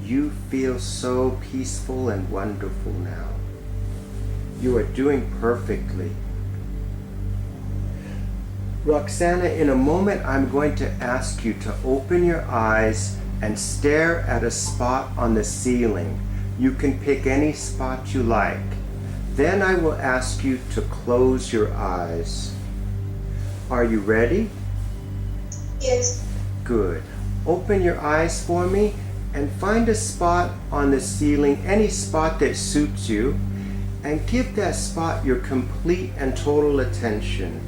you feel so peaceful and wonderful now. You are doing perfectly. Roxana, in a moment I'm going to ask you to open your eyes and stare at a spot on the ceiling. You can pick any spot you like. Then I will ask you to close your eyes. Are you ready? Yes. Good. Open your eyes for me and find a spot on the ceiling, any spot that suits you, and give that spot your complete and total attention,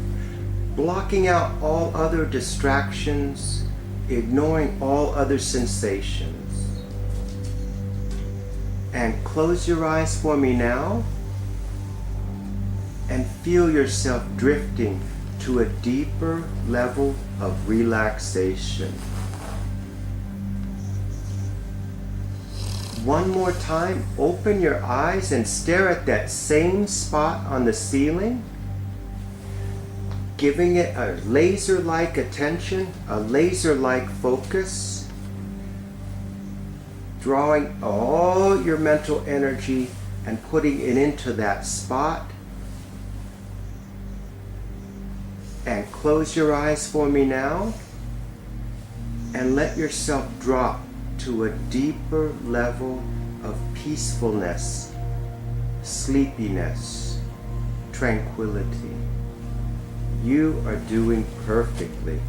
blocking out all other distractions, ignoring all other sensations. And close your eyes for me now and feel yourself drifting to a deeper level of relaxation. One more time, open your eyes and stare at that same spot on the ceiling, giving it a laser-like attention, a laser-like focus, drawing all your mental energy and putting it into that spot. And close your eyes for me now and let yourself drop to a deeper level of peacefulness, sleepiness, tranquility. You are doing perfectly.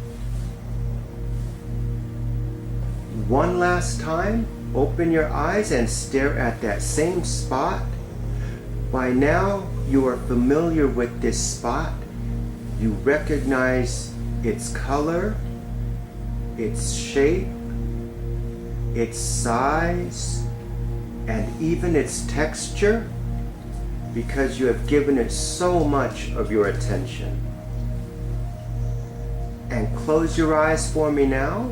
One last time, open your eyes and stare at that same spot. By now, you are familiar with this spot. You recognize its color, its shape, its size, and even its texture, because you have given it so much of your attention. And close your eyes for me now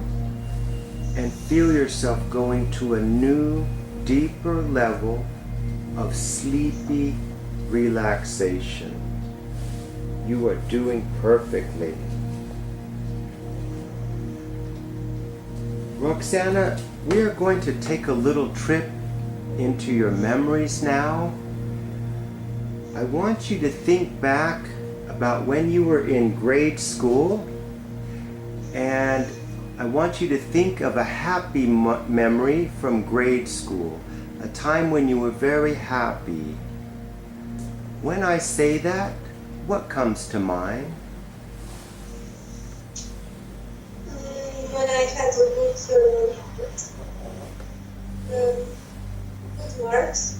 and feel yourself going to a new, deeper level of sleepy relaxation. You are doing perfectly. Roxana, we are going to take a little trip into your memories now. I want you to think back about when you were in grade school, and I want you to think of a happy memory from grade school, a time when you were very happy. When I say that, what comes to mind? When I had a good marks.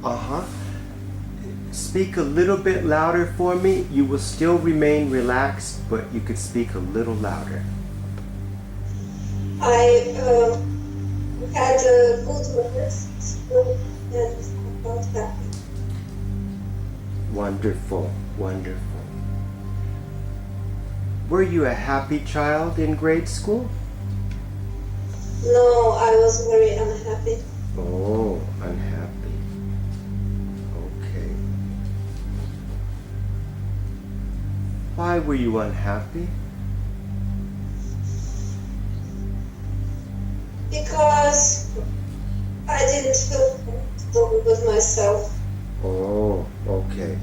Uh-huh. Speak a little bit louder for me. You will still remain relaxed, but you could speak a little louder. I had a good marks and I felt happy. Wonderful, wonderful. Were you a happy child in grade school? No, I was very unhappy. Oh, unhappy. Okay. Why were you unhappy? Because I didn't feel comfortable with myself. Oh, okay.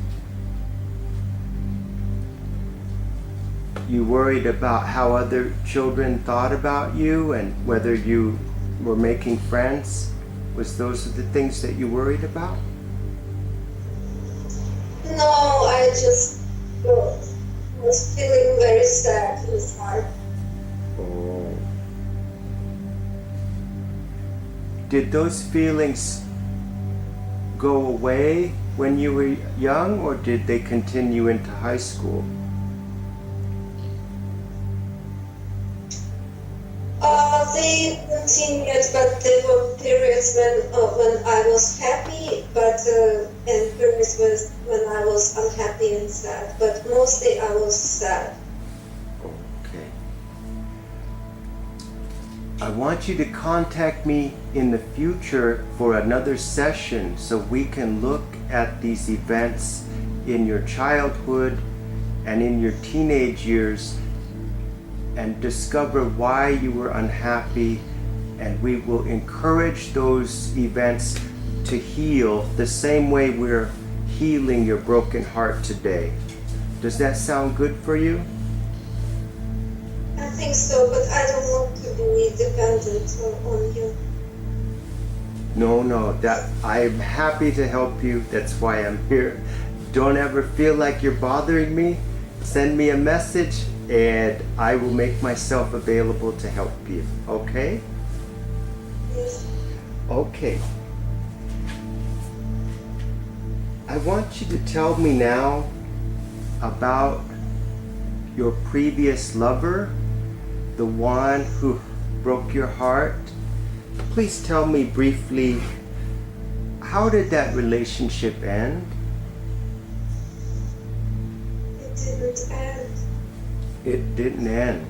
You worried about how other children thought about you and whether you were making friends? Was those the things that you worried about? No, I just was feeling very sad inside. Oh. Did those feelings go away when you were young, or did they continue into high school? They continued, but there were periods when I was happy, and periods when I was unhappy and sad. But mostly I was sad. Okay. I want you to contact me in the future for another session so we can look at these events in your childhood and in your teenage years and discover why you were unhappy and we will encourage those events to heal the same way we're healing your broken heart today. Does that sound good for you? I think so, but I don't want to be dependent on you. No, that I'm happy to help you. That's why I'm here. Don't ever feel like you're bothering me. Send me a message and I will make myself available to help you. Okay? Yes. Okay. I want you to tell me now about your previous lover, the one who broke your heart. Please tell me briefly, how did that relationship end? It didn't end. It didn't end.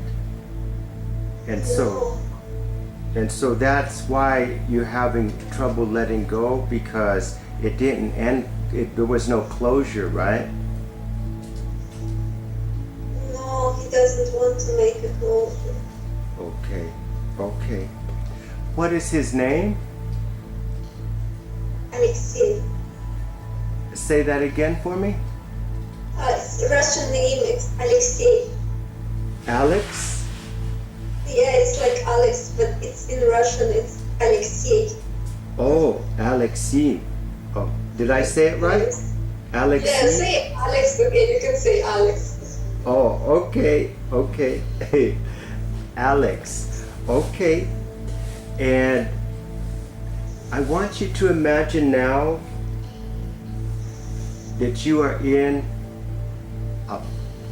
And No. so that's why you're having trouble letting go, because it didn't end. There was no closure, right? No, he doesn't want to make a closure. Okay. What is his name? Alexei. Say that again for me. Russian name is Alexei. Alex? Yeah, it's like Alex, but it's in Russian, it's Alexei. Oh, Alexei. Oh, did I say it right? Alexei? Yeah, say Alex, okay, you can say Alex. Oh, okay. Hey, Alex. Okay. And I want you to imagine now that you are in a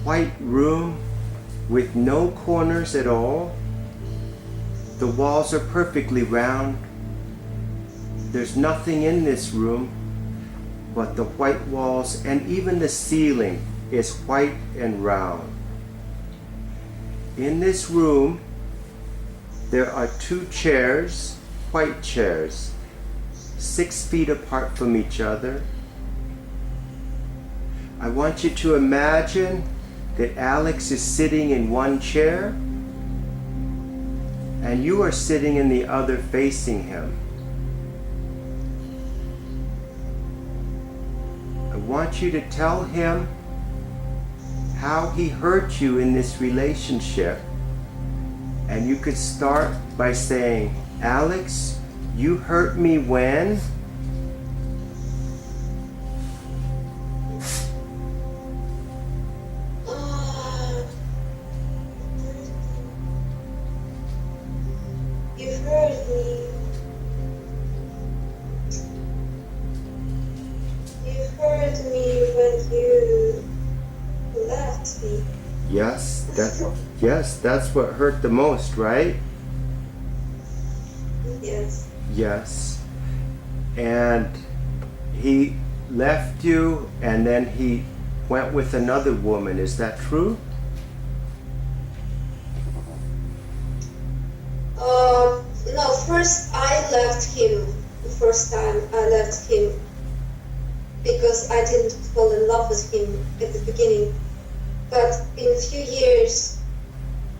white room with no corners at all. The walls are perfectly round. There's nothing in this room but the white walls, and even the ceiling is white and round. In this room, there are 2 chairs, white chairs, 6 feet apart from each other. I want you to imagine that Alex is sitting in one chair and you are sitting in the other facing him. I want you to tell him how he hurt you in this relationship. And you could start by saying, Alex, you hurt me when? You hurt me. You hurt me when you left me. Yes, that's what hurt the most, right? Yes. Yes. And he left you and then he went with another woman. Is that true? No, first I left him. The first time I left him because I didn't fall in love with him at the beginning. But in a few years,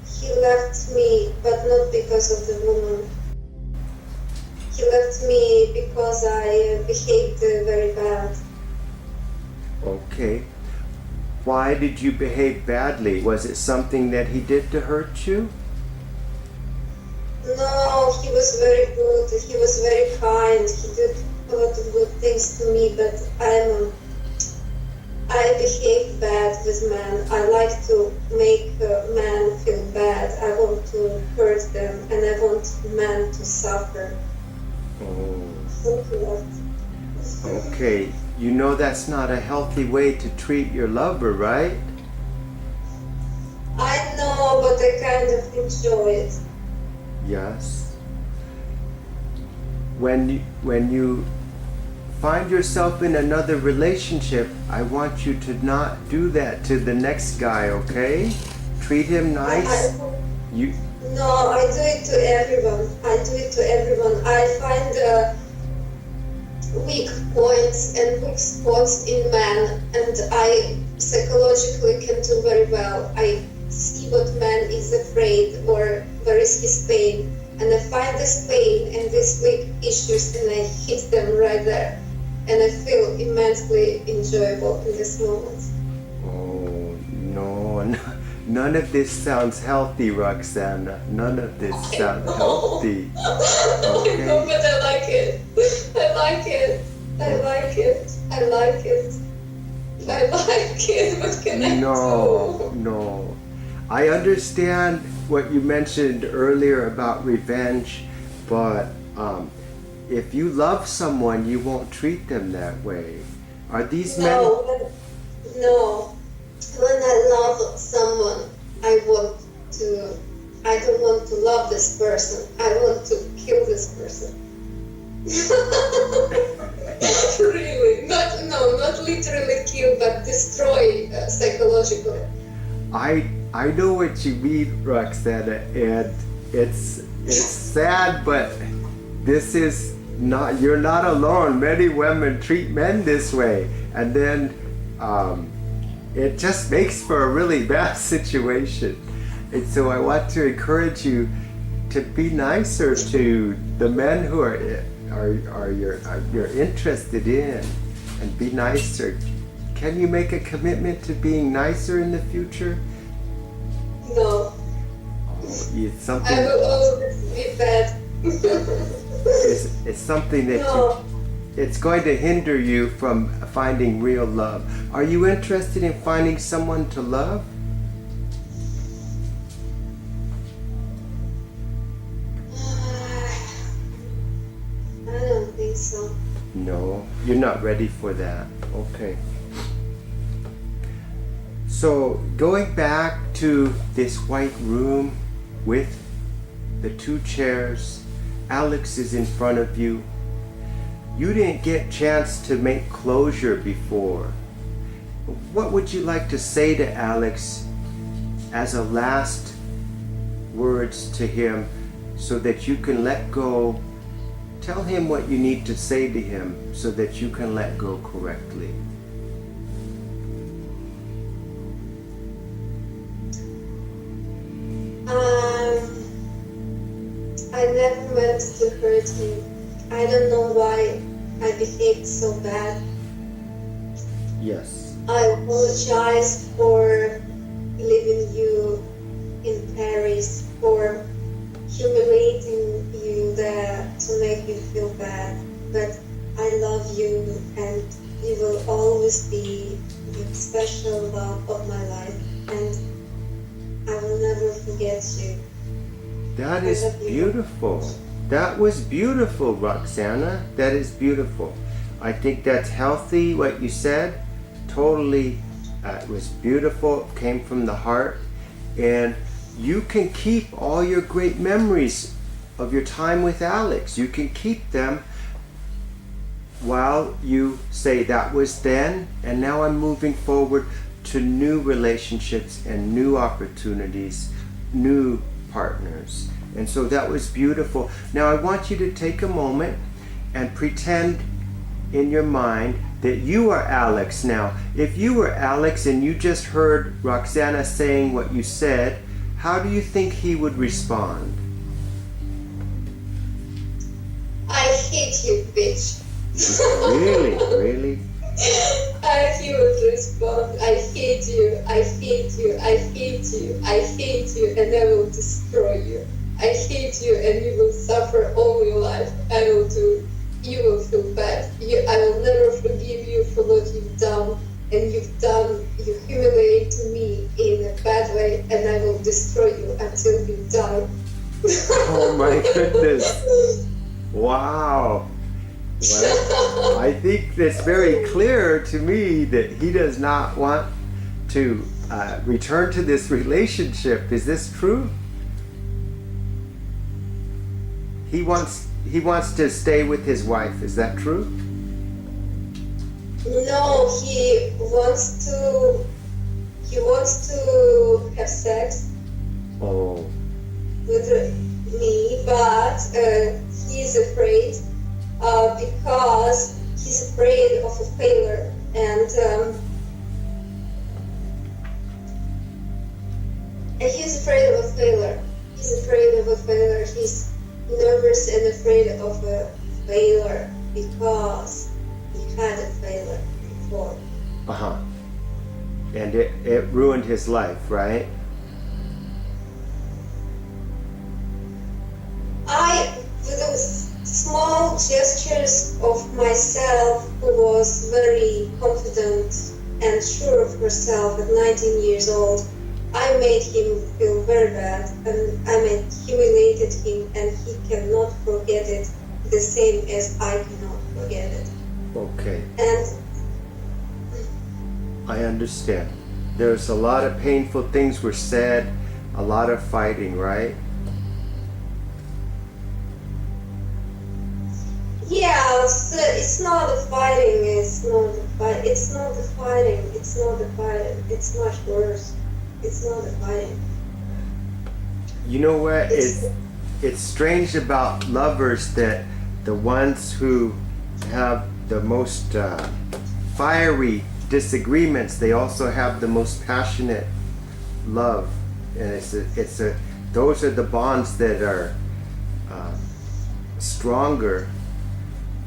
he left me, but not because of the woman. He left me because I behaved very bad. Okay. Why did you behave badly? Was it something that he did to hurt you? No, he was very good. He was very kind. He did a lot of good things to me, but I behave bad with men. I like to make men feel bad. I want to hurt them, and I want men to suffer. Oh. Okay. You know that's not a healthy way to treat your lover, right? I know, but I kind of enjoy it. Yes. When you find yourself in another relationship, I want you to not do that to the next guy, okay? Treat him nice. No, I do it to everyone. I find weak points and weak spots in men, and I psychologically can do very well. I see what man is afraid or where is his pain, and I find this pain and these weak issues and I hit them right there. And I feel immensely enjoyable in this moment. Oh, no, none of this sounds healthy, Roxana. None of this sounds healthy. Okay. I know, but I like it. I like it. I like it. I like it. I like it. What can I do? No. I understand what you mentioned earlier about revenge, but if you love someone, you won't treat them that way. Are these men? No. When I love someone, I don't want to love this person. I want to kill this person. Really? Not literally kill, but destroy psychologically. I know what you mean, Roxana, and it's sad, but this is not, you're not alone. Many women treat men this way, and then it just makes for a really bad situation. And so I want to encourage you to be nicer to the men who you're interested in, and be nicer. Can you make a commitment to being nicer in the future? No. It's something. I will always be bad. It's something that it's going to hinder you from finding real love. Are you interested in finding someone to love? I don't think so. No, you're not ready for that. Okay. So going back to this white room with the two chairs, Alex is in front of you. You didn't get a chance to make closure before. What would you like to say to Alex as a last words to him so that you can let go? Tell him what you need to say to him so that you can let go correctly. I never meant to hurt him. I don't know why I behaved so bad. Yes. I apologize for leaving you in Paris, for humiliating you there to make you feel bad. But I love you, and you will always be the special love of my life, and I will never forget you. That is beautiful. That was beautiful, Roxana. That is beautiful. I think that's healthy, what you said. Totally, it was beautiful. It came from the heart. And you can keep all your great memories of your time with Alex. You can keep them while you say that was then, and now I'm moving forward to new relationships and new opportunities, new partners. And so that was beautiful. Now I want you to take a moment and pretend in your mind that you are Alex. Now, if you were Alex and you just heard Roxana saying what you said, how do you think he would respond? I hate you, bitch. Really? Really? He would respond, I hate you, I hate you, I hate you, I hate you, and I will destroy you. I hate you, and you will suffer all your life. You will feel bad. I will never forgive you for what you've done, and you humiliate me in a bad way, and I will destroy you until you die. Oh my goodness. Wow. Well, I think it's very clear to me that he does not want to return to this relationship. Is this true? He wants to stay with his wife. Is that true? No, he wants to have sex. Oh. With me, but he's afraid because he's afraid of a failure, and he's afraid of a failure. He's afraid of a failure. nervous and afraid of a failure because he had a failure before. Uh-huh. And it ruined his life, right? With small gestures of myself, who was very confident and sure of herself at 19 years old, I made him feel very bad, and I humiliated him, and he cannot forget it the same as I cannot forget it. Okay. And I understand. There's a lot of painful things were said, a lot of fighting, right? yeah, so it's not the fighting. It's not the fight. It's not the fighting. It's not the fighting. It's much worse. It's not the fighting. You know what? It's strange about lovers that the ones who have the most fiery disagreements, they also have the most passionate love, and those are the bonds that are stronger.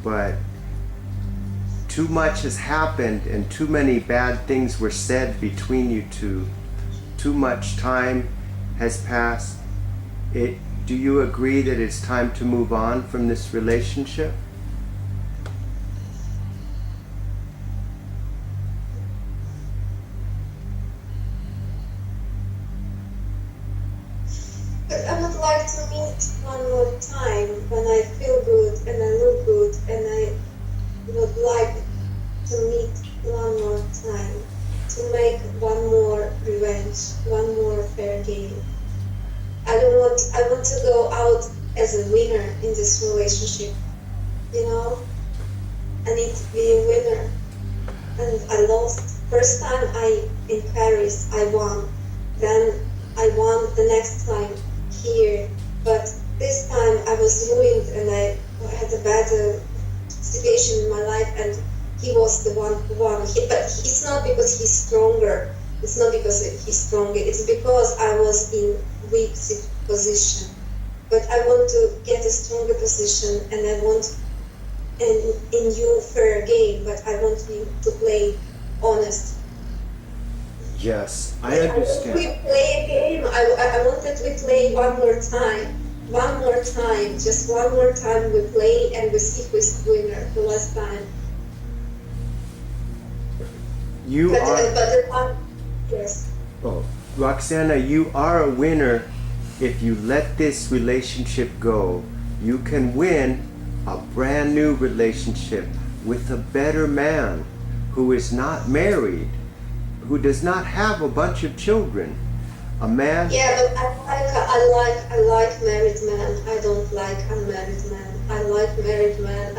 But too much has happened, and too many bad things were said between you two. Too much time has passed. Do you agree that it's time to move on from this relationship? But I would like to meet one more time when I feel good and I look good, and I would like to meet one more time to make one more revenge, one more fair game. I want to go out as a winner in this relationship, you know? I need to be a winner. And I lost. First time in Paris, I won. Then I won the next time here. But this time I was ruined, and I had a bad situation in my life, and he was the one who won. But it's not because he's stronger. It's not because he's stronger. It's because I was in weak position. But I want to get a stronger position, and I want in you fair game. But I want you to play honest. Yes, I understand. We play a game. I wanted we play one more time. One more time. Just one more time we play, and we see who's the winner the last time. Yes. Oh, Roxana, you are a winner if you let this relationship go. You can win a brand new relationship with a better man who is not married, who does not have a bunch of children. A man. Yeah, but I like married men. I don't like unmarried men. I like married men.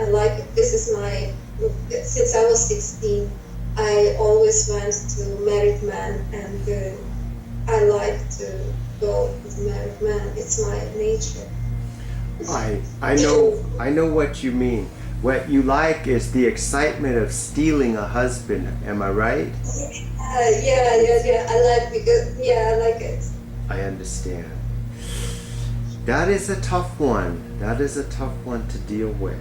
Since I was 16, I always went to married men, and I like to go with married men. It's my nature. I know what you mean. What you like is the excitement of stealing a husband. Am I right? Yeah. I like it. I understand. That is a tough one. That is a tough one to deal with.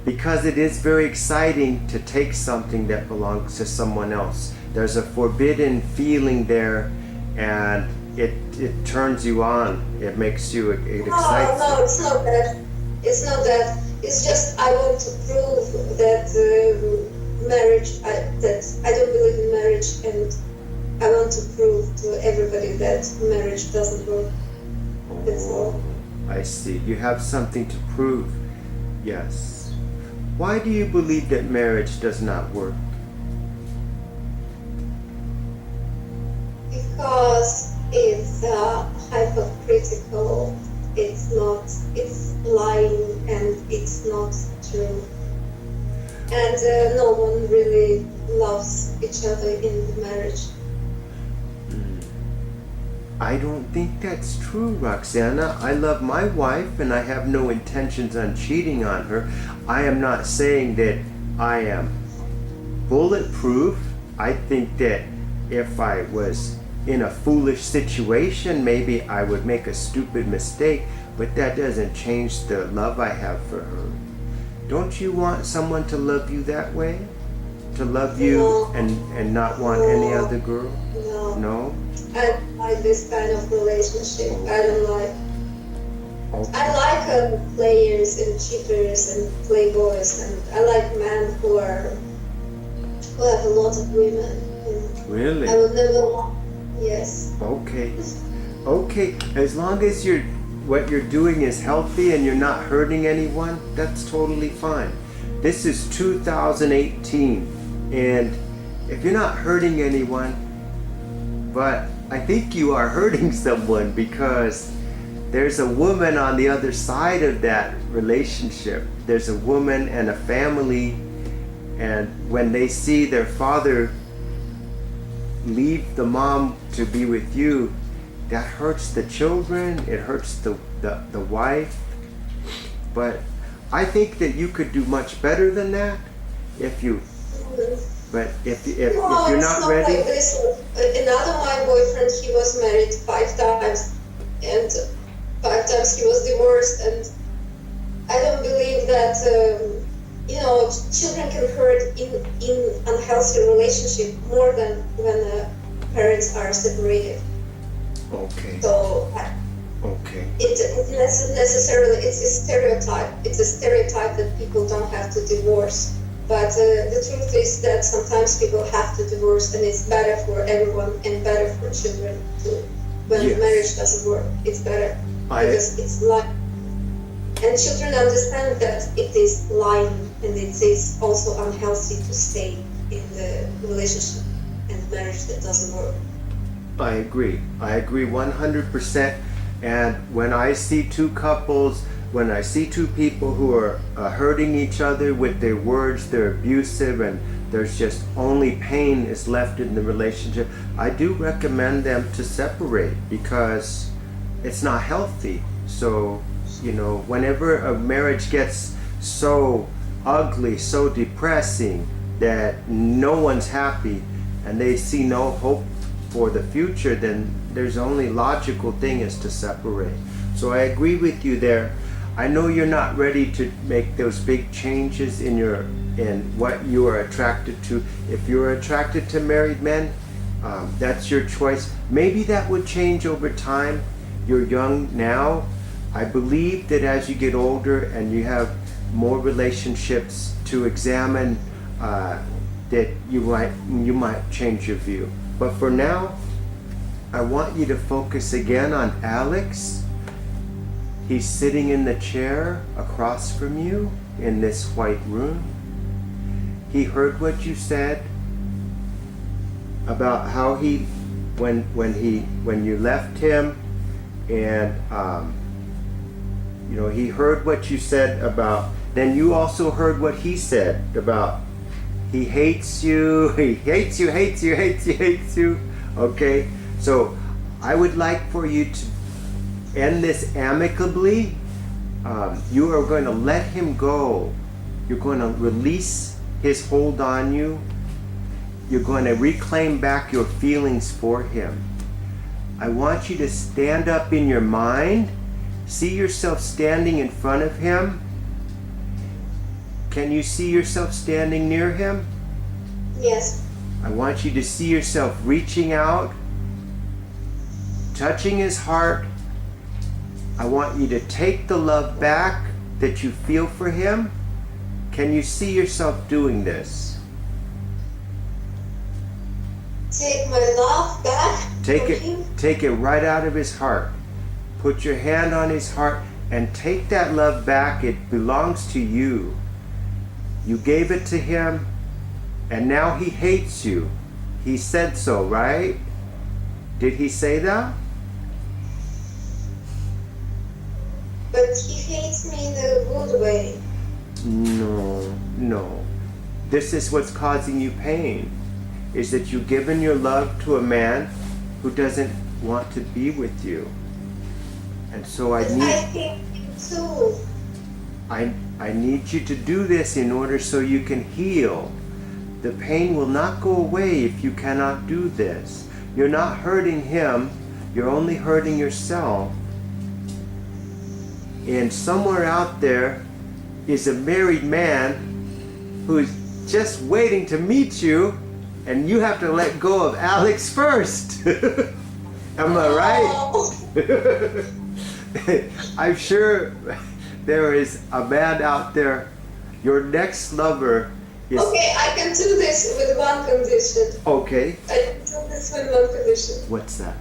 Because it is very exciting to take something that belongs to someone else. There's a forbidden feeling there, and it turns you on. It makes you, it excites you. No, it's not that. It's not that. It's just I want to prove that that I don't believe in marriage, and I want to prove to everybody that marriage doesn't work. That's all. I see. You have something to prove. Yes. Why do you believe that marriage does not work? Because it's hypocritical. It's lying, and it's not true. And no one really loves each other in the marriage. I don't think that's true, Roxana. I love my wife, and I have no intentions on cheating on her. I am not saying that I am bulletproof. I think that if I was in a foolish situation, maybe I would make a stupid mistake, but that doesn't change the love I have for her. Don't you want someone to love you that way? To love you No. and not want any other girl? No. No? I don't like this kind of relationship. I don't like. Okay. I like players and cheaters and playboys, and I like men who have a lot of women. And Really? I would never want. Yes. Okay. Okay. As long as what you're doing is healthy and you're not hurting anyone, that's totally fine. This is 2018, and if you're not hurting anyone, but I think you are hurting someone, because there's a woman on the other side of that relationship. There's a woman and a family, and when they see their father leave the mom to be with you, that hurts the children, it hurts the wife. But I think that you could do much better than that if you, but if you're not ready. Like this. Another my boyfriend, he was married 5 times, and 5 times he was divorced, and I don't believe that children can hurt in unhealthy relationship more than when parents are separated. Okay. So Okay. it's necessarily it's a stereotype. It's a stereotype that people don't have to divorce. But the truth is that sometimes people have to divorce, and it's better for everyone and better for children too. When Yes. marriage doesn't work, it's better because it's lying. And children understand that it is lying, and it is also unhealthy to stay in the relationship and marriage that doesn't work. I agree 100%. And when I see two couples, when I see two people who are hurting each other with their words, they're abusive, and there's just only pain is left in the relationship, I do recommend them to separate, because it's not healthy. So, whenever a marriage gets so ugly, so depressing that no one's happy and they see no hope for the future, then there's only logical thing is to separate. So I agree with you there. I know you're not ready to make those big changes in what you are attracted to. If you're attracted to married men, that's your choice. Maybe that would change over time. You're young now. I believe that as you get older and you have more relationships to examine, that you might change your view. But for now, I want you to focus again on Alex. He's sitting in the chair across from you in this white room. He heard what you said about how when you left him, and he heard what you said about. Then you also heard what he said about he hates you, he hates you. Okay, so I would like for you to end this amicably. You are going to let him go. You're going to release his hold on you. You're going to reclaim back your feelings for him. I want you to stand up in your mind. See yourself standing in front of him. Can you see yourself standing near him? Yes. I want you to see yourself reaching out, touching his heart. I want you to take the love back that you feel for him. Can you see yourself doing this? Take my love back. Take it right out of his heart. Put your hand on his heart and take that love back. It belongs to you. You gave it to him, and now he hates you. He said so, right? Did he say that? But he hates me in a good way. No. This is what's causing you pain, is that you've given your love to a man who doesn't want to be with you. And so I hate him too. I need you to do this in order so you can heal. The pain will not go away if you cannot do this. You're not hurting him, you're only hurting yourself. and somewhere out there is a married man who's just waiting to meet you, and you have to let go of Alex first. Am I right? I'm sure there is a man out there. Your next lover is... Okay, I can do this with one condition. Okay. I can do this with one condition. What's that?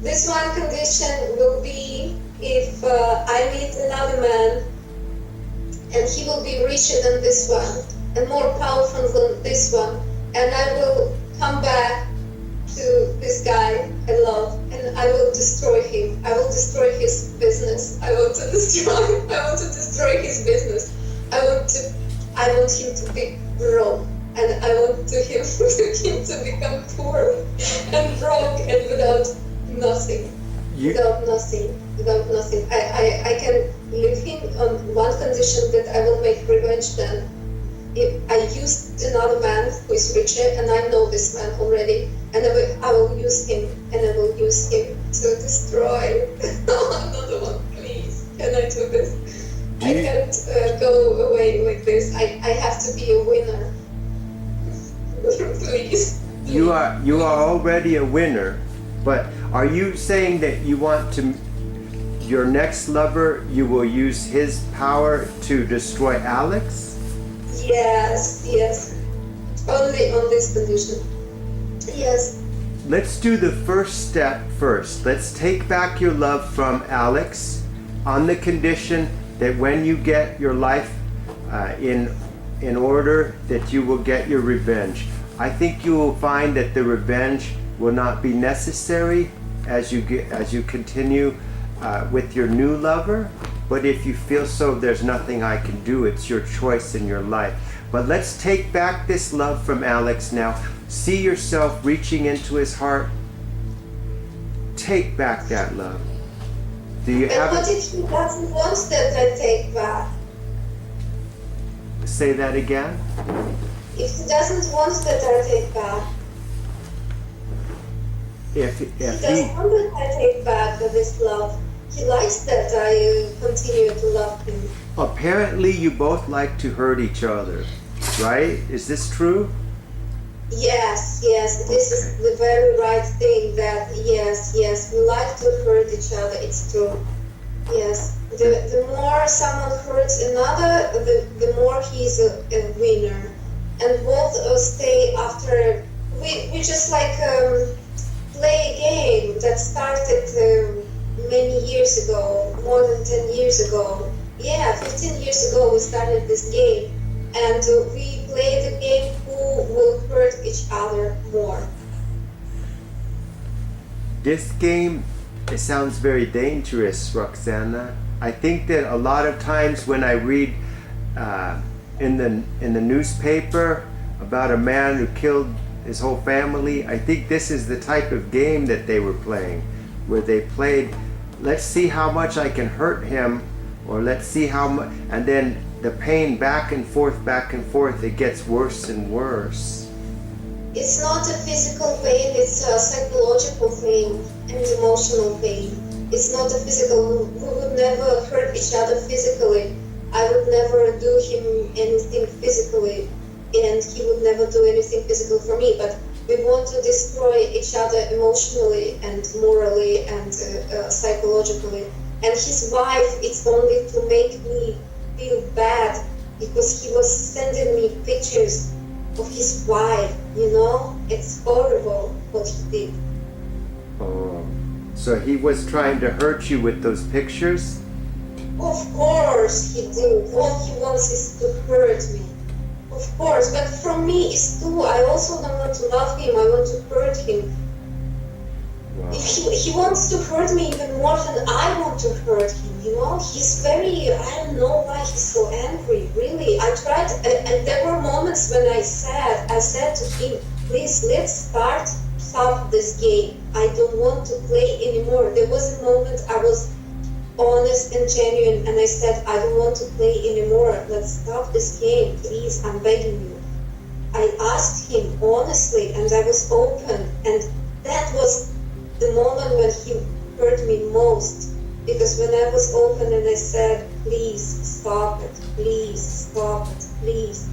This one condition will be if I meet another man and he will be richer than this one and more powerful than this one, and I will come back to this guy I love and I will destroy him. I will destroy his business. I want to destroy his business. I want him to be broke, and I want him to become poor and broke and without nothing. Without nothing. I can leave him on one condition, that I will make revenge then. If I used another man who is richer, and I know this man already, and I will use him, and I will use him to destroy another one. Please, can I do this? I can't go away with this. I have to be a winner. Please. You are already a winner, but are you saying that you want to, your next lover, you will use his power to destroy Alex? Yes. Only on this condition. Yes. Let's do the first step first. Let's take back your love from Alex on the condition that when you get your life in order, that you will get your revenge. I think you will find that the revenge will not be necessary as you continue with your new lover. But if you feel so, there's nothing I can do. It's your choice in your life. But let's take back this love from Alex now. See yourself reaching into his heart. Take back that love. Do you have what if he doesn't want that I take back? Say that again? If he doesn't want that I take back. If he doesn't want that I take back this love. He likes that I continue to love him. Apparently you both like to hurt each other, right? Is this true? Yes, this is the very right thing, that yes, we like to hurt each other, it's true. Yes, the more someone hurts another, the more he's a winner. And both stay after, we just like play a game that started many years ago, more than 10 years ago. Yeah, 15 years ago we started this game, and we play the game who will hurt each other more. This game, it sounds very dangerous, Roxana. I think that a lot of times when I read in the newspaper about a man who killed his whole family, I think this is the type of game that they were playing, where they played, let's see how much I can hurt him, or let's see how much, and then the pain back and forth, it gets worse and worse. It's not a physical pain, it's a psychological pain and emotional pain. It's not a physical, we would never hurt each other physically. I would never do him anything physically, and he would never do anything physical for me, but we want to destroy each other emotionally and morally and psychologically. And his wife, it's only to make me feel bad, because he was sending me pictures of his wife, you know? It's horrible what he did. Oh, so he was trying to hurt you with those pictures? Of course he did. All he wants is to hurt me. Of course, but from me it's too. I also don't want to love him, I want to hurt him. Wow. He wants to hurt me even more than I want to hurt him, you know? He's very, I don't know why he's so angry, really. I tried, and there were moments when I said to him, please, let's stop this game. I don't want to play anymore. There was a moment I was honest and genuine, and I said, I don't want to play anymore. Let's stop this game, please, I'm begging you. I asked him honestly, and I was open, and that was the moment when he hurt me most. Because when I was open and I said, please stop it, please stop it, please.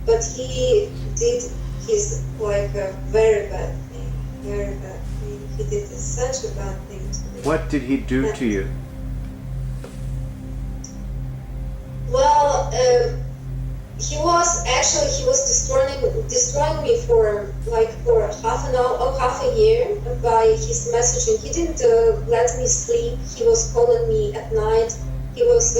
But he did his like a very bad thing, very bad thing. He did such a bad thing to me. What did he do to you? Well, he was destroying me for half an hour or half a year by his messaging. He didn't let me sleep. He was calling me at night. He was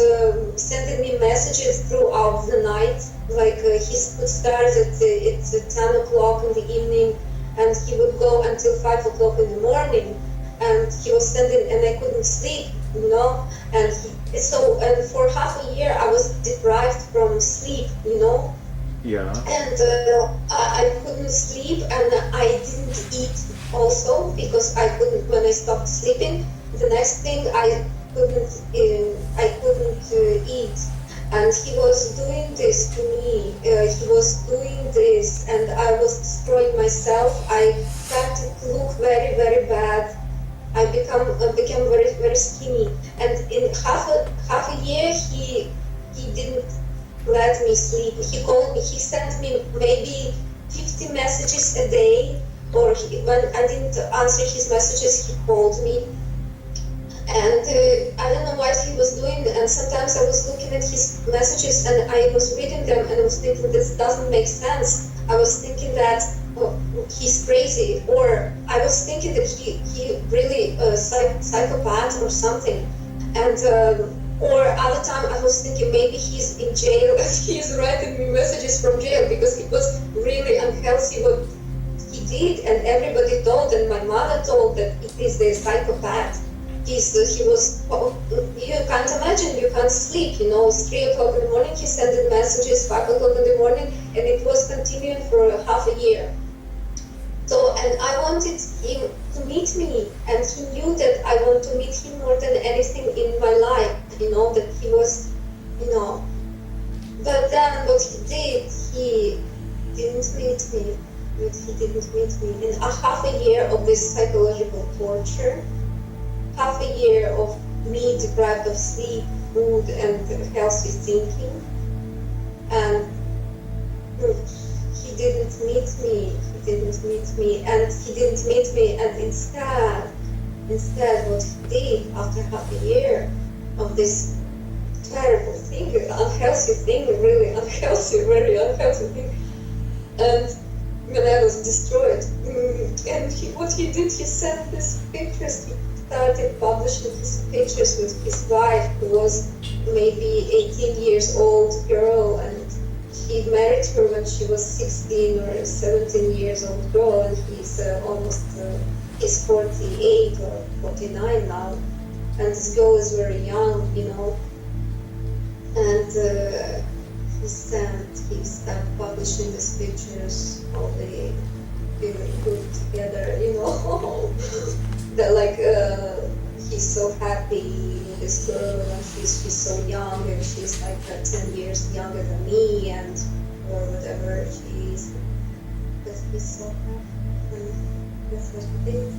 sending me messages throughout the night. Like he would start at 10 o'clock in the evening, and he would go until 5 o'clock in the morning. And he was sending, and I couldn't sleep, you know. And for half a year I was deprived from sleep, you know. Yeah. And I couldn't sleep, and I didn't eat also because I couldn't. When I stopped sleeping, the next thing I couldn't eat. And he was doing this to me. He was doing this, and I was destroying myself. I started to look very, very bad. I became very, very skinny. And in half a year, he didn't let me sleep. He called me. He sent me maybe 50 messages a day. Or when I didn't answer his messages, he called me. And I don't know what he was doing, and sometimes I was looking at his messages and I was reading them and I was thinking, this doesn't make sense. I was thinking that he's crazy, or I was thinking that he really psychopath or something. And or other time I was thinking maybe he's in jail and he's writing me messages from jail, because it was really unhealthy what he did, and everybody told, and my mother told, that it is a psychopath. He was, you can't imagine, you can't sleep, you know. It's 3 o'clock in the morning, he sent messages, 5 o'clock in the morning, and it was continuing for half a year. So, and I wanted him to meet me, and he knew that I want to meet him more than anything in my life, you know, that he was, you know. But then what he did, he didn't meet me. He didn't meet me. In half a year of this psychological torture, half a year of me deprived of sleep, food, and healthy thinking, and he didn't meet me. And instead what he did after half a year of this terrible thing, unhealthy thing, really unhealthy, very unhealthy thing, and when I was destroyed, and what he did, he sent these pictures. He started publishing his pictures with his wife, who was maybe 18 years old girl, and he married her when she was 16 or 17 years old girl, and he's he's 48 or 49 now, and this girl is very young, you know. And he started publishing these pictures, how they really good together, you know. That like he's so happy with this girl, and she's so young, and she's like 10 years younger than me, and or whatever she is. But he's so happy, and that's what he did.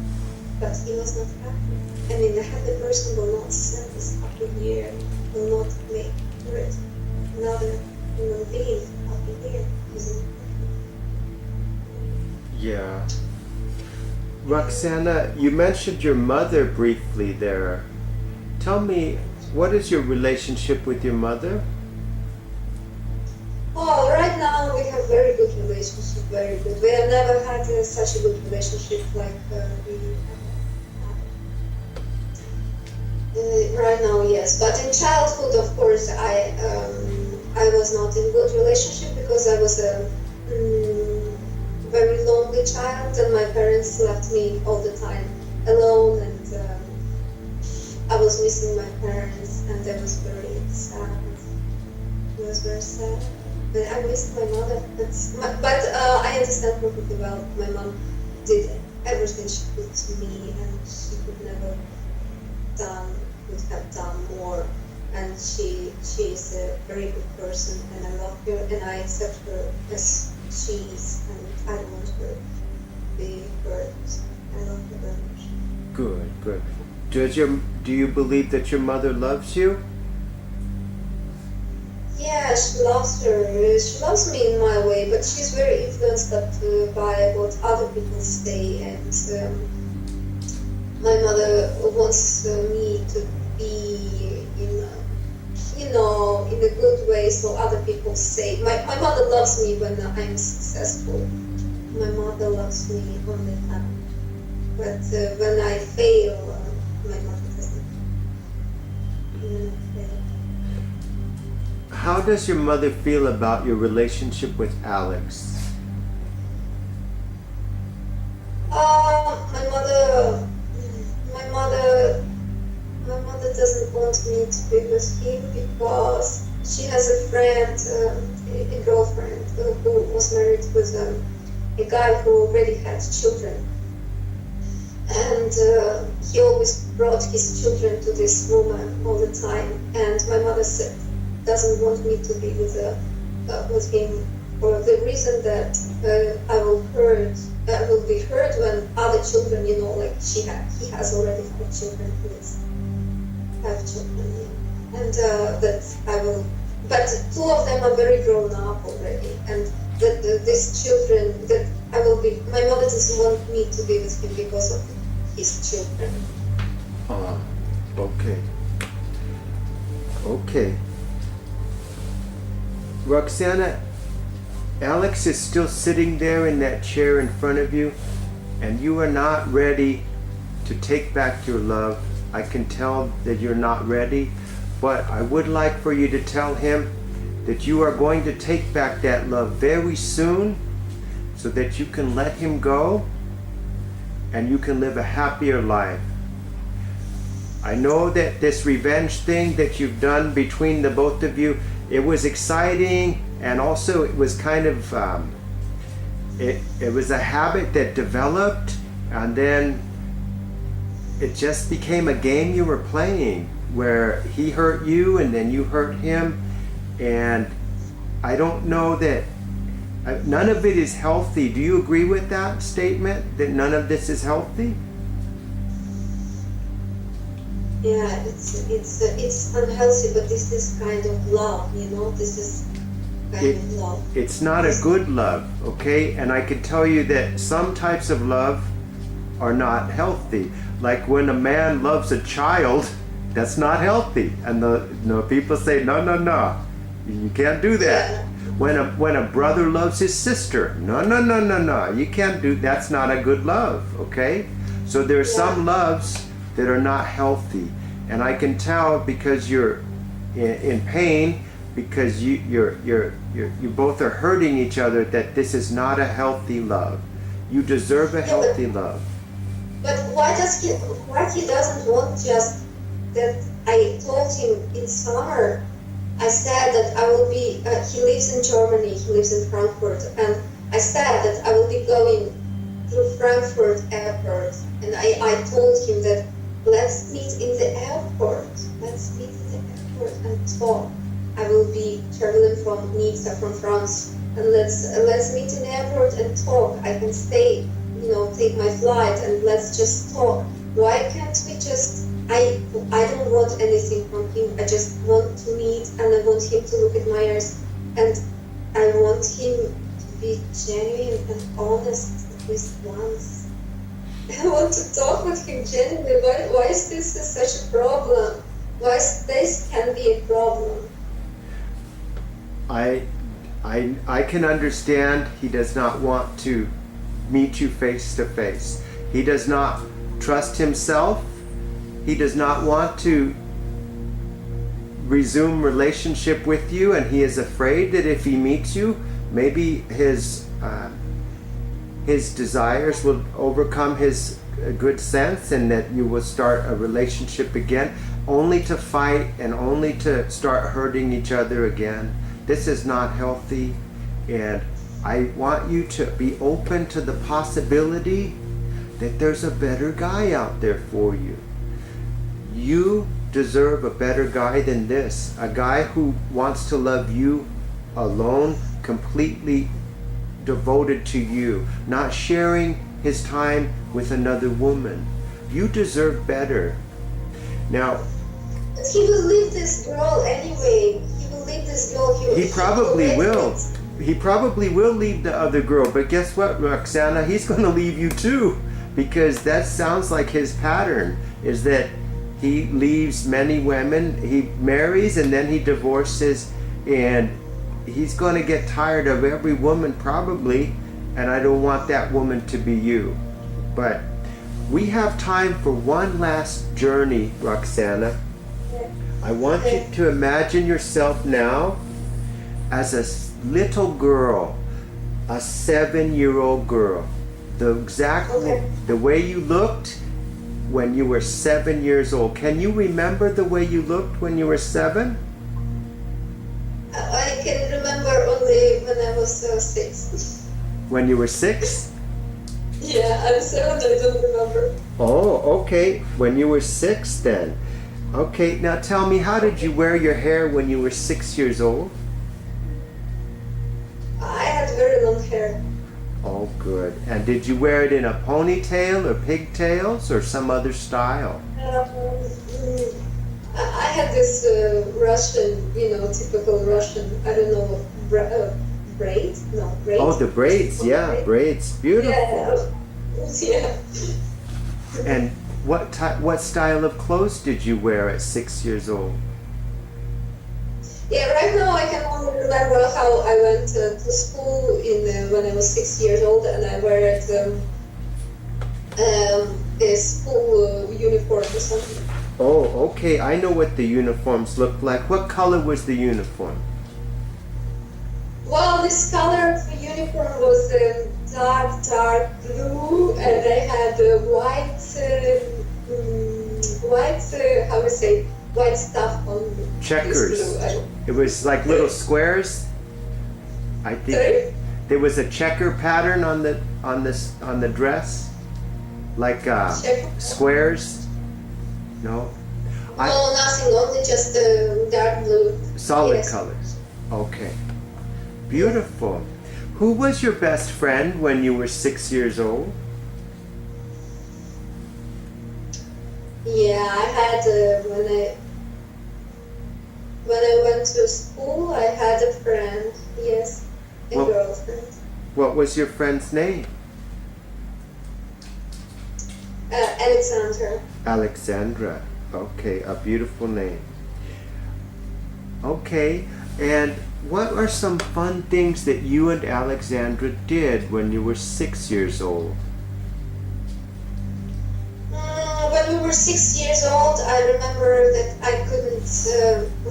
But he was not happy. I mean, a happy person will not spend this happy year, will not make hurt another human being happy year. Yeah. Roxana, you mentioned your mother briefly there. Tell me, what is your relationship with your mother? Oh, right now we have very good relationship, very good. We have never had such a good relationship like we have. Right now, yes. But in childhood, of course, I was not in good relationship because I was a very lonely child, and my parents left me all the time alone, and I was missing my parents, and I was very sad. It was very sad. But I missed my mother. But I understand perfectly well. My mom did everything she could to me, and she could have done more. And she is a very good person, and I love her, and I accept her as she is, and I don't want her to be hurt. I love her very much. Good, good. Do you believe that your mother loves you? Yeah, she loves her. She loves me in my way, but she's very influenced by what other people say. And my mother wants me to be in a good way, so other people say. My mother loves me when I'm successful. My mother loves me only time. But when I fail, my mother doesn't. When I fail. How does your mother feel about your relationship with Alex? My mother doesn't want me to be with him because she has a friend, a girlfriend, who was married with a guy who already had children. And he always brought his children to this woman all the time. And my mother doesn't want me to be with him for the reason that I will be hurt when other children, like he has already 5 children, and that I will. But 2 of them are very grown up already, and that these children that I will be. My mother doesn't want me to be with him because of his children. Okay. Roxana, Alex is still sitting there in that chair in front of you, and you are not ready to take back your love. I can tell that you're not ready, but I would like for you to tell him that you are going to take back that love very soon so that you can let him go and you can live a happier life. I know that this revenge thing that you've done between the both of you, it was exciting, and also it was kind of it was a habit that developed, and then it just became a game you were playing where he hurt you and then you hurt him. And I don't know that none of it is healthy. Do you agree with that statement, that none of this is healthy? Yeah, it's unhealthy, but this is kind of love, this is kind of love. It's not a good love, okay? And I can tell you that some types of love are not healthy. Like when a man loves a child, that's not healthy. And the people say, no, you can't do that. Yeah. When a brother loves his sister, no, you can't do, that's not a good love, okay? So there are some loves that are not healthy, and I can tell because you're in pain, because you both are hurting each other, that this is not a healthy love. You deserve a healthy love. But why he doesn't want just that? I told him in summer, I said that I will be, he lives in Germany, he lives in Frankfurt, and I said that I will be going through Frankfurt airport, and I told him that let's meet in the airport, and talk. I will be traveling from Nizza, from France, and let's meet in the airport and talk. I can stay, take my flight, and let's just talk. Why can't we just, I don't want anything from him. I just want to meet, and I want him to look at my eyes, and I want him to be genuine and honest at least once. I want to talk with him genuinely. Why is this such a problem? Why this can be a problem? I can understand he does not want to meet you face to face. He does not trust himself. He does not want to resume relationship with you, and he is afraid that if he meets you, maybe his desires will overcome his good sense, and that you will start a relationship again, only to fight and only to start hurting each other again. This is not healthy, and I want you to be open to the possibility that there's a better guy out there for you. You deserve a better guy than this, a guy who wants to love you alone, completely devoted to you, not sharing his time with another woman. You deserve better. Now, But he will leave this girl anyway. He will leave this girl. he probably already will. leaves- He probably will leave the other girl, but guess what, Roxana? He's going to leave you too, because that sounds like his pattern, is that he leaves many women, he marries and then he divorces, and he's going to get tired of every woman probably, and I don't want that woman to be you. But we have time for one last journey, Roxana. I want you to imagine yourself now as a little girl, a 7-year-old girl. The way you looked when you were 7 years old. Can you remember the way you looked when you were 7? I can remember only when I was 6. When you were 6? Yeah, I'm 7, I don't remember. Oh, okay. When you were 6 then. Okay, now tell me, how did you wear your hair when you were 6 years old? I had very long hair. Oh, good. And did you wear it in a ponytail or pigtails or some other style? I had this Russian, typical Russian, I don't know, braid? No, braids. Oh, the braids, yeah, Braid. braids. Beautiful. Yeah. And what style of clothes did you wear at 6 years old? Yeah, right now I can only remember how I went to school when I was 6 years old, and I wear a school uniform or something. Oh, okay. I know what the uniforms looked like. What color was the uniform? Well, this color of the uniform was dark blue, and I had white stuff on Checkers. this blue. It was like little squares. I think Sorry? there was a checker pattern on the dress, like Checker? squares. No, No, nothing, only just dark blue. solid Yes. colors. Okay, beautiful. Who was your best friend when you were 6 years old? Yeah, I had when I went to school, I had a friend. Yes, a Well- girlfriend. What was your friend's name? Alexander. Alexandra. Okay, a beautiful name. Okay, and what are some fun things that you and Alexandra did when you were 6 years old? When we were 6 years old, I remember that I couldn't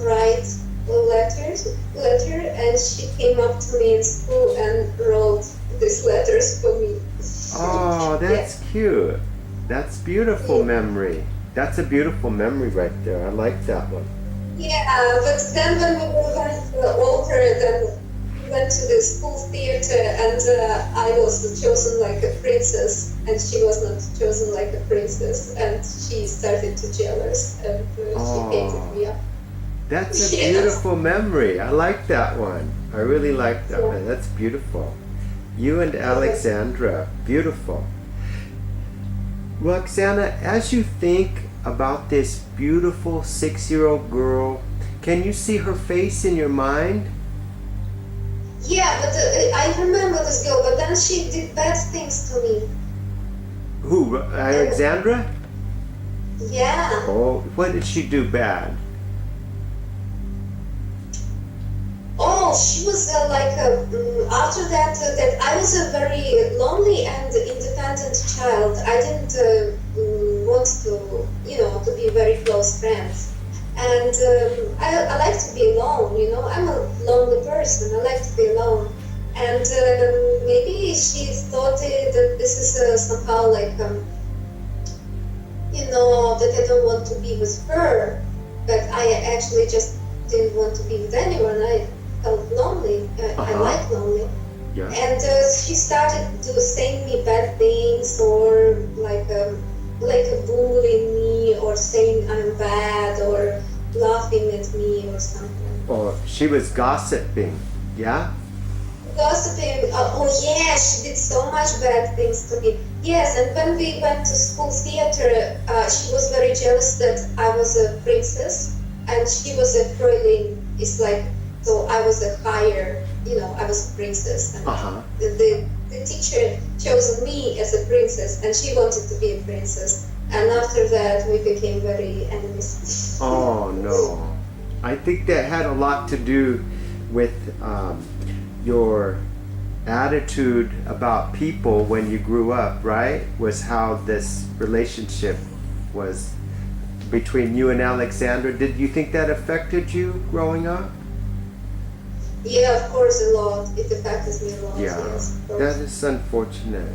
write letter, and she came up to me in school and wrote these letters for me. Oh, that's cute. That's beautiful memory. That's a beautiful memory right there. I like that one. Yeah, but then when we were older, then we went to the school theater, and I was chosen like a princess, and she was not chosen like a princess, and she started to jealous, and she hated me up. That's a Yes. beautiful memory. I like that one. I really like that Yeah. one. That's beautiful. You and Alexandra, beautiful. Roxana, as you think about this beautiful 6-year-old girl, can you see her face in your mind? Yeah, but I remember this girl, but then she did bad things to me. Who, Alexandra? Yeah. Oh, what did she do bad? Oh, she was after that, that I was a very lonely and independent child. I didn't want to be very close friends. And I like to be alone, I'm a lonely person. I like to be alone. And maybe she thought that this is somehow like, that I don't want to be with her. But I actually just didn't want to be with anyone. I felt lonely. I like lonely. Yeah. And she started to saying me bad things, or like bullying me, or saying I'm bad, or laughing at me or something. Oh, she was gossiping. Yeah? Gossiping Oh yeah, she did so much bad things to me. Yes, and when we went to school theater, she was very jealous that I was a princess and she was a Fräulein. It's like, so I was a higher, I was a princess. And Uh-huh. the teacher chose me as a princess and she wanted to be a princess. And after that, we became very enemies. Oh no. I think that had a lot to do with your attitude about people when you grew up, right? Was how this relationship was between you and Alexandra. Did you think that affected you growing up? Yeah, of course, a lot. It affected me a lot. Yeah, Yes, of course. that is unfortunate.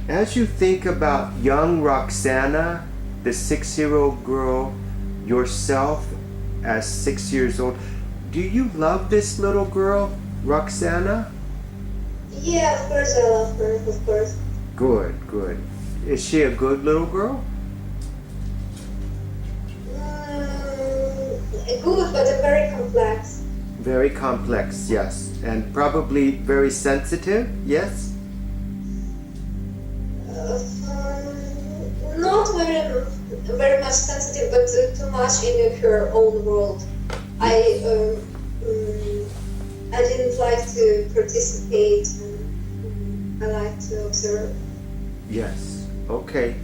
As you think about young Roxana, the 6-year-old girl, yourself as 6 years old, do you love this little girl, Roxana? Yeah, of course I love her, of course. Good, good. Is she a good little girl? Good, but very complex. Very complex, yes. And probably very sensitive, yes? Not very much sensitive, but too much in her own world. I didn't like to participate. I like to observe. Yes. Okay.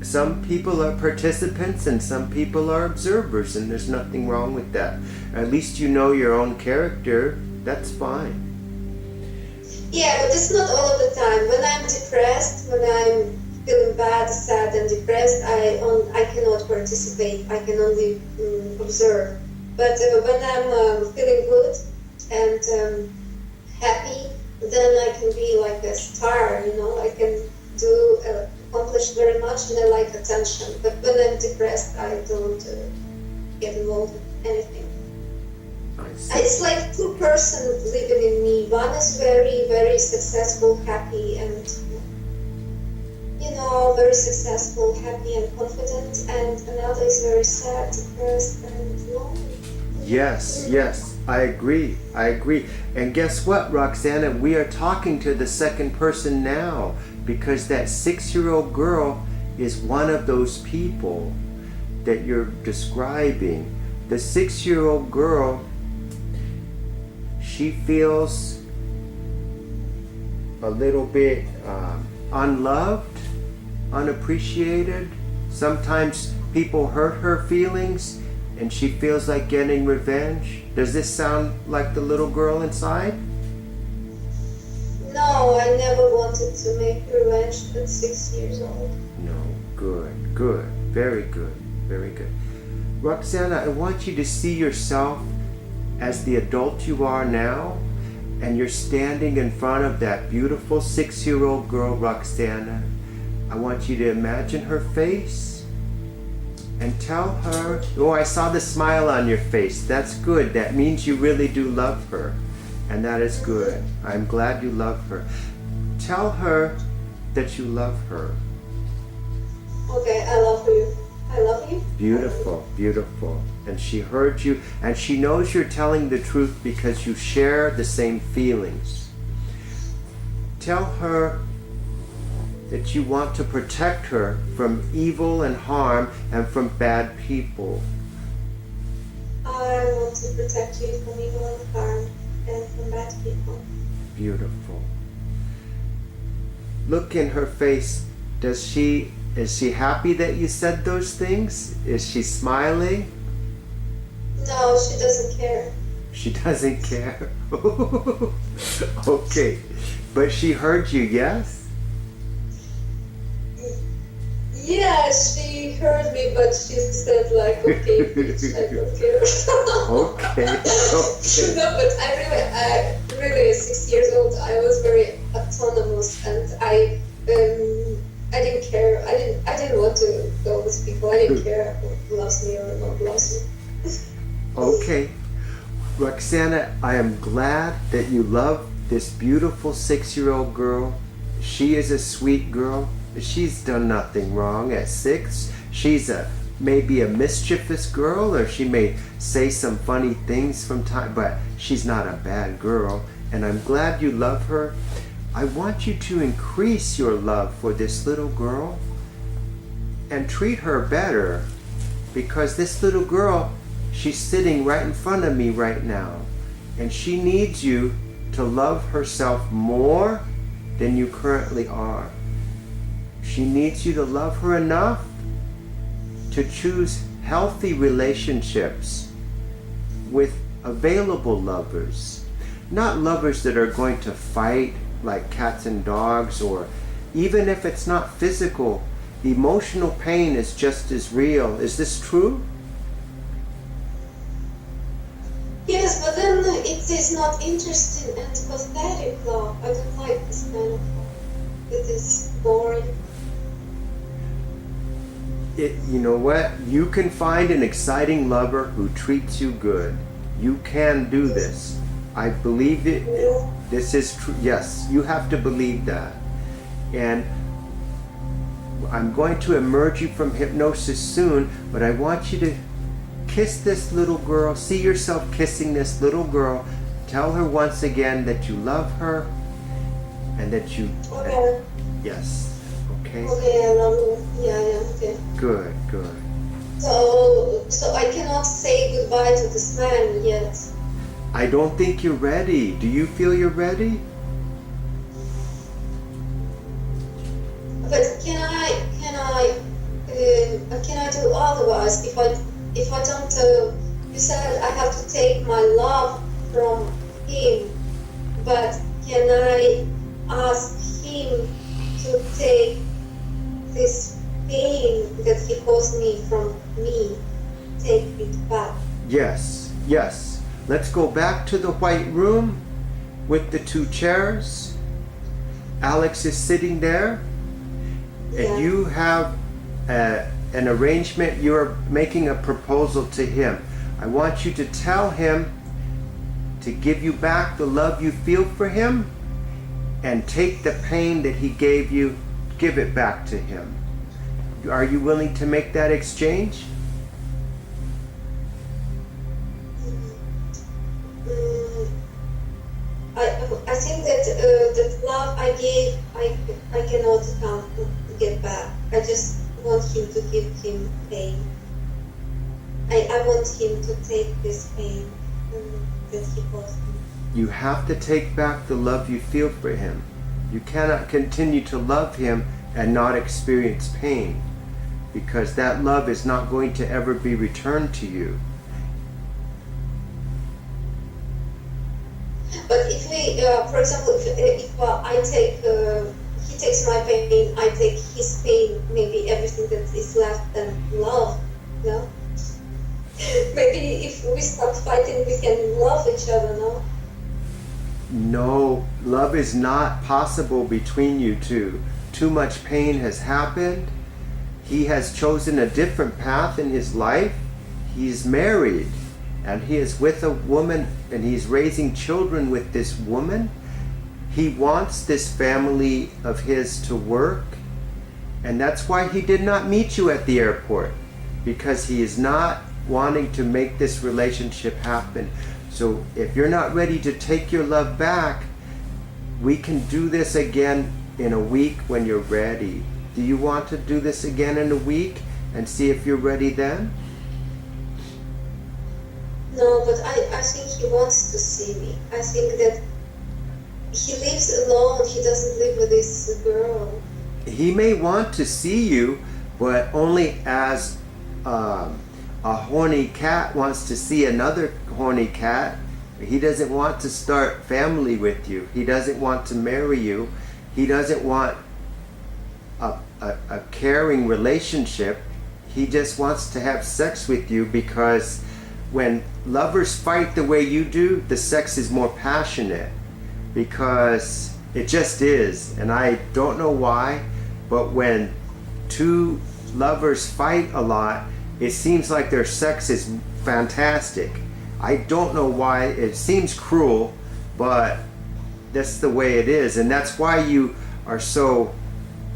Some people are participants and some people are observers, and there's nothing wrong with that. At least you know your own character. That's fine. Yeah, but it's not all of the time. When I'm depressed, when I'm feeling bad, sad, and depressed, I cannot participate. I can only observe. But when I'm feeling good and happy, then I can be like a star. I can accomplish very much, and I like attention. But when I'm depressed, I don't get involved in anything. I see. It's like two persons living in me. One is very, very successful, happy, and very successful, happy, and confident, and another is very sad, depressed, and lonely. Yes, yes, I agree. I agree. And guess what, Roxana? We are talking to the second person now because that 6-year-old girl is one of those people that you're describing. The 6-year-old girl, she feels a little bit unloved, unappreciated. Sometimes people hurt her feelings and she feels like getting revenge. Does this sound like the little girl inside? No, I never wanted to make revenge at 6 years old. No. Good, good, very good, very good. Roxana, I want you to see yourself as the adult you are now, and you're standing in front of that beautiful 6-year-old girl, Roxana. I want you to imagine her face and tell her, oh, I saw the smile on your face. That's good. That means you really do love her. And that is good. I'm glad you love her. Tell her that you love her. Okay, I love you. I love you. Beautiful, beautiful. And she heard you, and she knows you're telling the truth because you share the same feelings. Tell her that you want to protect her from evil and harm and from bad people. I want to protect you from evil and harm and from bad people. Beautiful. Look in her face. Is she happy that you said those things? Is she smiling? No, she doesn't care. She doesn't care. Okay. But she heard you, yes? Yeah, she heard me, but she said like, okay, bitch, I don't care. Okay. Okay. No, but I really, 6 years old, I was very autonomous, and I didn't care. I didn't want to go with people. I didn't care who loves me or not loves me. Okay. Roxana, I am glad that you love this beautiful 6-year-old girl. She is a sweet girl. She's done nothing wrong at 6. She's maybe a mischievous girl, or she may say some funny things from time, but she's not a bad girl. and I'm glad you love her. I want you to increase your love for this little girl and treat her better, because this little girl, she's sitting right in front of me right now, and she needs you to love herself more than you currently are. She needs you to love her enough to choose healthy relationships with available lovers, not lovers that are going to fight like cats and dogs, or even if it's not physical, emotional pain is just as real. Is this true? Yes, but then it is not interesting and pathetic love. I don't like this kind of love. It is boring. You know what? You can find an exciting lover who treats you good. You can do this. I believe it. This is true. Yes, you have to believe that. And I'm going to emerge you from hypnosis soon, but I want you to kiss this little girl. See yourself kissing this little girl. Tell her once again that you love her and that you... Okay. Yes. Okay? Okay, I love you. Yeah, okay. Good, good. So I cannot say goodbye to this man yet. I don't think you're ready. Do you feel you're ready? But can I do otherwise? If I don't, you said I have to take my love from him, but can I ask him to take this pain that he caused me from me, take it back? Yes, yes. Let's go back to the white room with the two chairs. Alex is sitting there, and Yeah. you have an arrangement. You're making a proposal to him. I want you to tell him to give you back the love you feel for him and take the pain that he gave you, give it back to him. Are you willing to make that exchange? I think that that love I gave, I cannot get back. I just want him to give him pain. I want him to take this pain that he caused me. You have to take back the love you feel for him. You cannot continue to love him and not experience pain, because that love is not going to ever be returned to you. But if we, for example, if I take, he takes my pain, I take his pain, maybe everything that is left and love, no? Maybe if we stop fighting, we can love each other, no? No, love is not possible between you two. Too much pain has happened. He has chosen a different path in his life. He's married, and he is with a woman, and he's raising children with this woman. He wants this family of his to work, and that's why he did not meet you at the airport, because he is not wanting to make this relationship happen. So if you're not ready to take your love back, we can do this again in a week when you're ready. Do you want to do this again in a week and see if you're ready then? No, but I think he wants to see me. I think that he lives alone. He doesn't live with this girl. He may want to see you, but only as a horny cat wants to see another horny cat. He doesn't want to start family with you. He doesn't want to marry you. He doesn't want a caring relationship. He just wants to have sex with you, because when lovers fight the way you do, the sex is more passionate, because it just is. And I don't know why, but when two lovers fight a lot, it seems like their sex is fantastic. I don't know why. It seems cruel, but that's the way it is. And that's why you are so,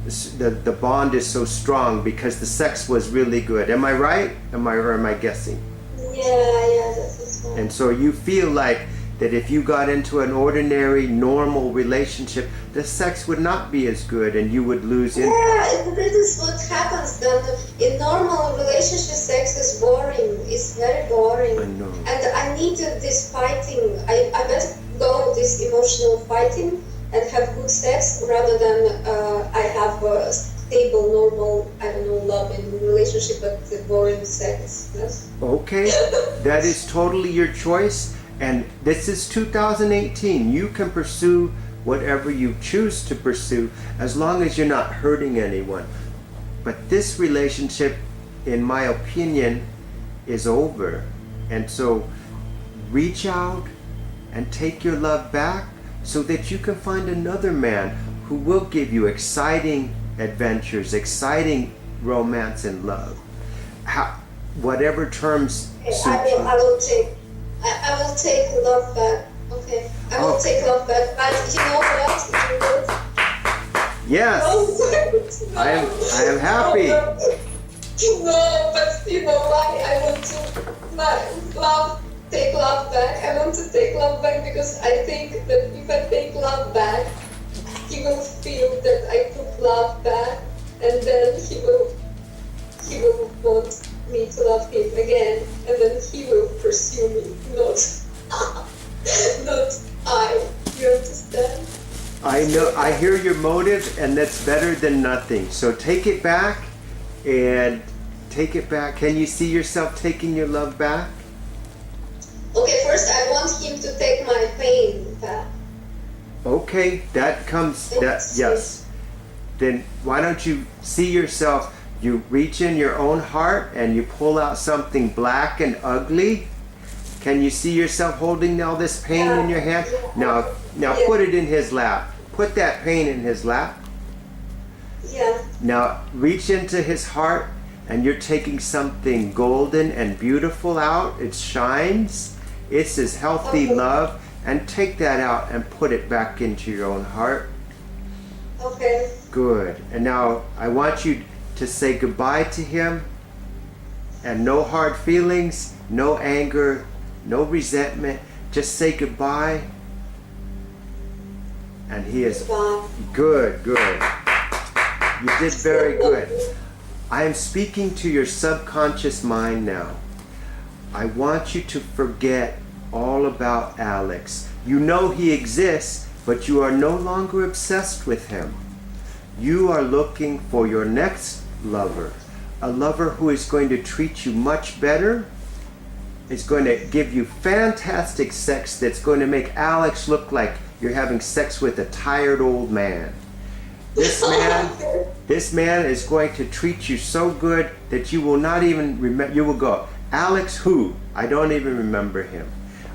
the bond is so strong, because the sex was really good. Am I right? Or am I guessing? Yeah, that is right. And so you feel like that if you got into an ordinary, normal relationship, the sex would not be as good and you would lose interest. Yeah, this is what happens then. In normal relationship, sex is boring. It's very boring. I know. And I need this fighting. I better go this emotional fighting and have good sex rather than I have a stable, normal, I don't know, love in relationship, but boring sex. Yes? Okay, that is totally your choice. And this is 2018. You can pursue whatever you choose to pursue as long as you're not hurting anyone. But this relationship, in my opinion, is over. And so reach out and take your love back so that you can find another man who will give you exciting adventures, exciting romance and love. Whatever terms suit you. I will take love back. Okay. I will take love back. But you know what? Yes. No. I am happy. No, but you know why I want to take love back. I want to take love back because I think that if I take love back, he will feel that I took love back, and then he will want me to love him again, and then he will pursue me, not I. You understand? I know, I hear your motive, and that's better than nothing. So take it back and take it back. Can you see yourself taking your love back? Okay, first I want him to take my pain back. Okay, yes. Then why don't you see yourself, you reach in your own heart and you pull out something black and ugly. Can you see yourself holding all this pain in your hand? Now put it in his lap. Put that pain in his lap. Yeah. Now reach into his heart and you're taking something golden and beautiful out. It shines. It's his healthy love. And take that out and put it back into your own heart. Okay. Good. And now I want you to say goodbye to him. And no hard feelings, no anger, no resentment. Just say goodbye. And he is good. You did very good. I am speaking to your subconscious mind now. I want you to forget all about Alex. You know he exists, but you are no longer obsessed with him. You are looking for your next lover, a lover who is going to treat you much better, is going to give you fantastic sex that's going to make Alex look like you're having sex with a tired old man. This man is going to treat you so good that you will not even remember. You will go, Alex who? I don't even remember him.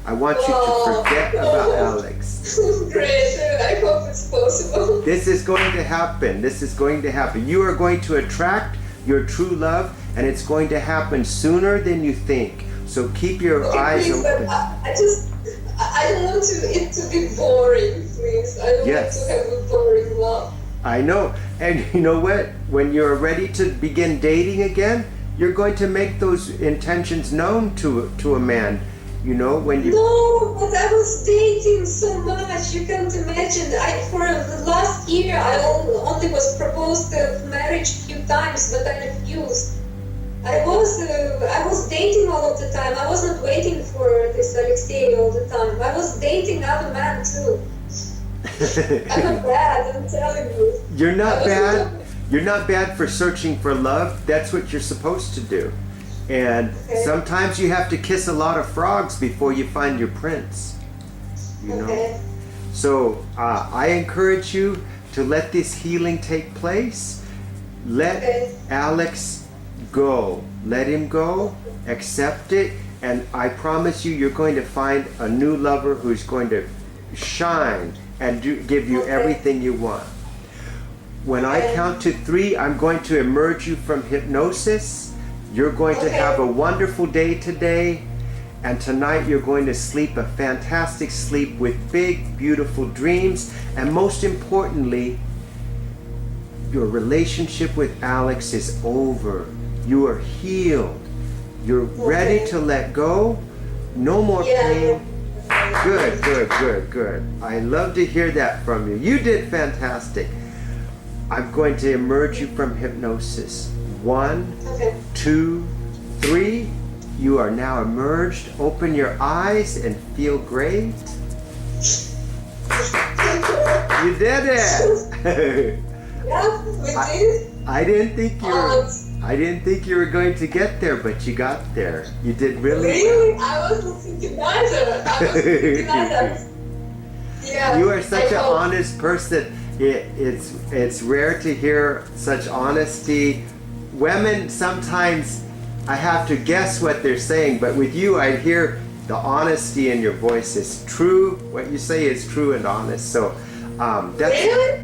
I want you to forget about Alex. Great, I hope it's possible. This is going to happen. This is going to happen. You are going to attract your true love, and it's going to happen sooner than you think. So keep your eyes open. I don't want it to be boring, please. I don't want to have a boring love. I know. And you know what? When you're ready to begin dating again, you're going to make those intentions known to a man. You know, when you... No, but I was dating so much, you can't imagine. For the last year, I only was proposed marriage a few times, but I refused. I was dating all of the time. I wasn't waiting for this Alexei all the time. I was dating other men too. I'm not bad, I'm telling you. You're not bad. You're not bad for searching for love. That's what you're supposed to do. And sometimes you have to kiss a lot of frogs before you find your prince. You know? So I encourage you to let this healing take place. Let Alex go. Let him go. Accept it. And I promise you, you're going to find a new lover who's going to shine and give you everything you want. When I count to 3, I'm going to emerge you from hypnosis. You're going to have a wonderful day today, and tonight you're going to sleep a fantastic sleep with big, beautiful dreams, and most importantly, your relationship with Alex is over. You are healed. You're ready to let go. No more pain. Good, good, good, good. I love to hear that from you. You did fantastic. I'm going to emerge you from hypnosis. 1, Okay. 2, 3. You are now emerged. Open your eyes and feel great. You did it. Yeah, we did. I didn't think you were going to get there, but you got there. You did really well. Really? I wasn't thinking either. Yeah. You are such I an hope. honest person. It's rare to hear such honesty. Women, sometimes I have to guess what they're saying, but with you I hear the honesty in your voice is true. What you say is true and honest. So that's Really?